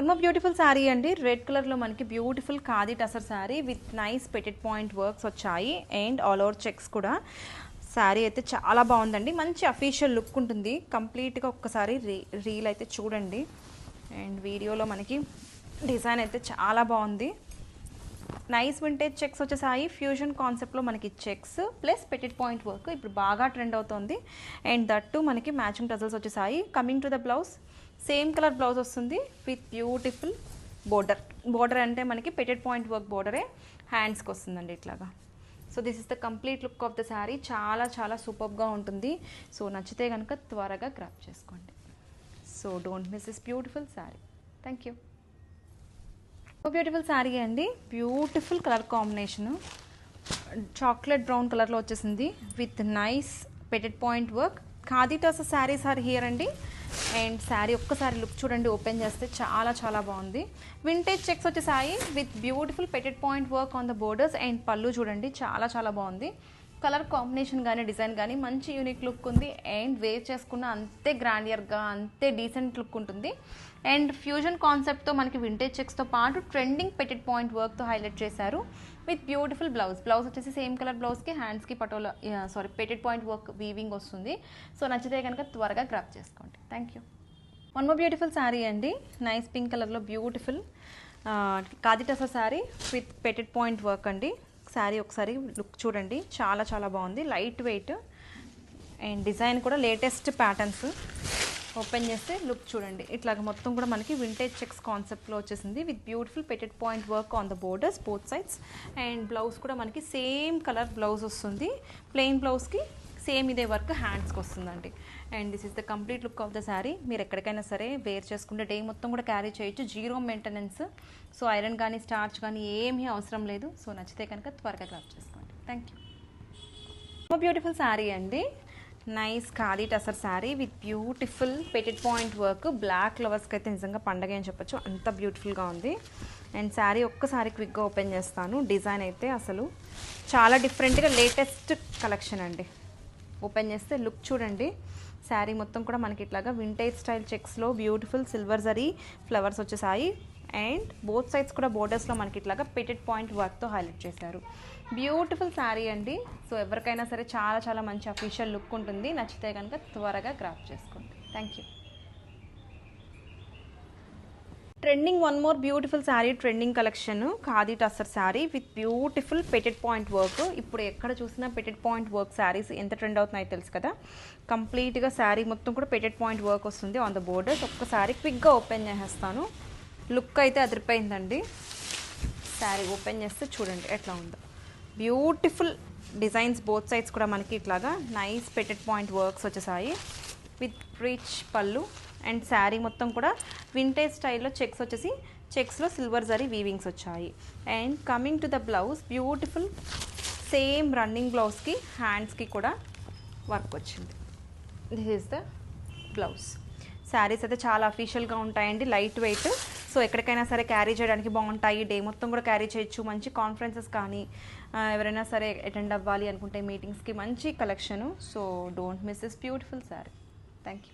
One more beautiful sari అండి. Red కలర్లో మనకి beautiful khadi tussar sari with nice petted point works వచ్చాయి అండ్ ఆల్ ఓవర్ చెక్స్ కూడా. శారీ అయితే చాలా బాగుందండి, మంచి అఫీషియల్ లుక్ ఉంటుంది. కంప్లీట్గా ఒక్కసారి రీల్ అయితే చూడండి. అండ్ వీడియోలో మనకి డిజైన్ అయితే చాలా బాగుంది. నైస్ వింటేజ్ చెక్స్ వచ్చేసాయి. ఫ్యూజన్ కాన్సెప్ట్లో మనకి చెక్స్ ప్లస్ పెటెడ్ పాయింట్ వర్క్ ఇప్పుడు బాగా ట్రెండ్ అవుతుంది. అండ్ దట్టు మనకి మ్యాచింగ్ టజల్స్ వచ్చేసాయి. Coming to the blouse, same colour blouse వస్తుంది విత్ బ్యూటిఫుల్ బోర్డర్ అంటే మనకి పెటెడ్ పాయింట్ వర్క్ బోర్డరే హ్యాండ్స్కి వస్తుందండి ఇట్లాగా. So this is the complete look of the sari. చాలా చాలా సూపర్గా ఉంటుంది. సో నచ్చితే కనుక త్వరగా గ్రాప్ చేసుకోండి. So don't miss this beautiful sari. Thank you. Beautiful sari అండి. Beautiful colour combination chocolate brown కలర్లో వచ్చేసింది with nice petted point work. Khadi tussar saris are here అండి. అండ్ శారీ ఒక్కసారి లుక్ చూడండి, ఓపెన్ చేస్తే చాలా చాలా బాగుంది. వింటేజ్ చెక్స్ వచ్చేసాయి with beautiful పెటెడ్ point work on the borders. And పళ్ళు చూడండి, చాలా చాలా బాగుంది. కలర్ కాంబినేషన్ కానీ డిజైన్ కానీ మంచి యూనిక్ లుక్ ఉంది. అండ్ వేర్ చేసుకున్న అంతే గ్రాండియర్గా అంతే డీసెంట్ లుక్ ఉంటుంది. అండ్ ఫ్యూజన్ కాన్సెప్ట్తో మనకి వింటేజ్ చెక్స్తో పాటు ట్రెండింగ్ పెటెడ్ పాయింట్ వర్క్తో హైలైట్ చేశారు విత్ బ్యూటిఫుల్ బ్లౌజ్ వచ్చేసి సేమ్ కలర్ బ్లౌజ్కి హ్యాండ్స్కి పెటెడ్ పాయింట్ వర్క్ వీవింగ్ వస్తుంది. సో నచ్చితే కనుక త్వరగా గ్రాప్ చేసుకోండి. Thank you. One more beautiful sari అండి. నైస్ పింక్ కలర్లో beautiful khadi tussar sari with petted point work అండి. శారీ ఒకసారి లుక్ చూడండి, చాలా చాలా బాగుంది. లైట్ వెయిట్ అండ్ డిజైన్ కూడా లేటెస్ట్ ప్యాటర్న్స్. ఓపెన్ చేస్తే లుక్ చూడండి, ఇట్లాగ మొత్తం కూడా మనకి వింటేజ్ చెక్స్ కాన్సెప్ట్లో వచ్చేసింది with beautiful పెటెడ్ point work on the borders both sides. And blouse కూడా మనకి సేమ్ కలర్ బ్లౌజ్ వస్తుంది. ప్లెయిన్ బ్లౌజ్కి సేమ్ ఇదే వర్క్ హ్యాండ్స్కి వస్తుందండి. And this is the complete look of the sari. మీరు ఎక్కడికైనా సరే వేర్ చేసుకుంటే డే మొత్తం కూడా క్యారీ చేయొచ్చు, జీరో మెయింటెనెన్స్. సో ఐరన్ కానీ స్టార్చ్ కానీ ఏమీ అవసరం లేదు. సో నచ్చితే కనుక త్వరగా గ్రాప్ చేసుకోండి. Thank you. బ్యూటిఫుల్ శారీ అండి. Nice khadi tussar sari with beautiful పెటెడ్ point work. Black లవర్స్కి అయితే నిజంగా పండగ అని చెప్పొచ్చు, అంత బ్యూటిఫుల్గా ఉంది. అండ్ శారీ ఒక్కసారి క్విక్గా ఓపెన్ చేస్తాను. డిజైన్ అయితే అసలు చాలా డిఫరెంట్గా లేటెస్ట్ కలెక్షన్ అండి. ఓపెన్ చేస్తే లుక్ చూడండి. శారీ మొత్తం కూడా మనకి ఇట్లాగా వింటేజ్ స్టైల్ చెక్స్లో బ్యూటిఫుల్ సిల్వర్ జరీ ఫ్లవర్స్ వచ్చేసాయి. అండ్ బోత్ సైడ్స్ కూడా బోర్డర్స్లో మనకి ఇట్లాగా పెటెడ్ పాయింట్ వర్క్తో హైలైట్ చేశారు. బ్యూటిఫుల్ శారీ అండి. సో ఎవరికైనా సరే చాలా చాలా మంచి అఫీషియల్ లుక్ ఉంటుంది. నచ్చితే కనుక త్వరగా గ్రాప్ చేసుకోండి. Thank you. Trending one more beautiful sari, trending collection khadi tussar sari with beautiful పెటెడ్ point work. ఇప్పుడు ఎక్కడ చూసినా పెటెడ్ పాయింట్ వర్క్ శారీస్ ఎంత ట్రెండ్ అవుతున్నాయో తెలుసు కదా. కంప్లీట్గా శారీ మొత్తం కూడా పెటెడ్ పాయింట్ వర్క్ వస్తుంది ఆన్ ద బోర్డర్స్. ఒక్కసారి క్విక్గా ఓపెన్ చేసేస్తాను. లుక్ అయితే అదిరిపోయిందండి. శారీ ఓపెన్ చేస్తే చూడండి ఎట్లా ఉందో. బ్యూటిఫుల్ డిజైన్స్ బోత్ సైడ్స్ కూడా మనకి ఇట్లాగా నైస్ పెటెడ్ పాయింట్ వర్క్స్ వచ్చేసాయి విత్ రిచ్ పళ్ళు. అండ్ శారీ మొత్తం కూడా వింటేజ్ స్టైల్లో చెక్స్ వచ్చేసి చెక్స్లో సిల్వర్ జరీ వీవింగ్స్ వచ్చాయి. And coming to the blouse, beautiful same running బ్లౌజ్కి హ్యాండ్స్కి కూడా వర్క్ వచ్చింది. This is the blouse. Saris అయితే చాలా అఫీషియల్గా ఉంటాయండి, లైట్ వెయిట్. సో ఎక్కడికైనా సరే క్యారీ చేయడానికి బాగుంటాయి. డే మొత్తం కూడా క్యారీ చేయొచ్చు. మంచి కాన్ఫరెన్సెస్ కానీ ఎవరైనా సరే అటెండ్ అవ్వాలి అనుకుంటే మీటింగ్స్కి మంచి collection. So don't miss this beautiful sari. Thank you.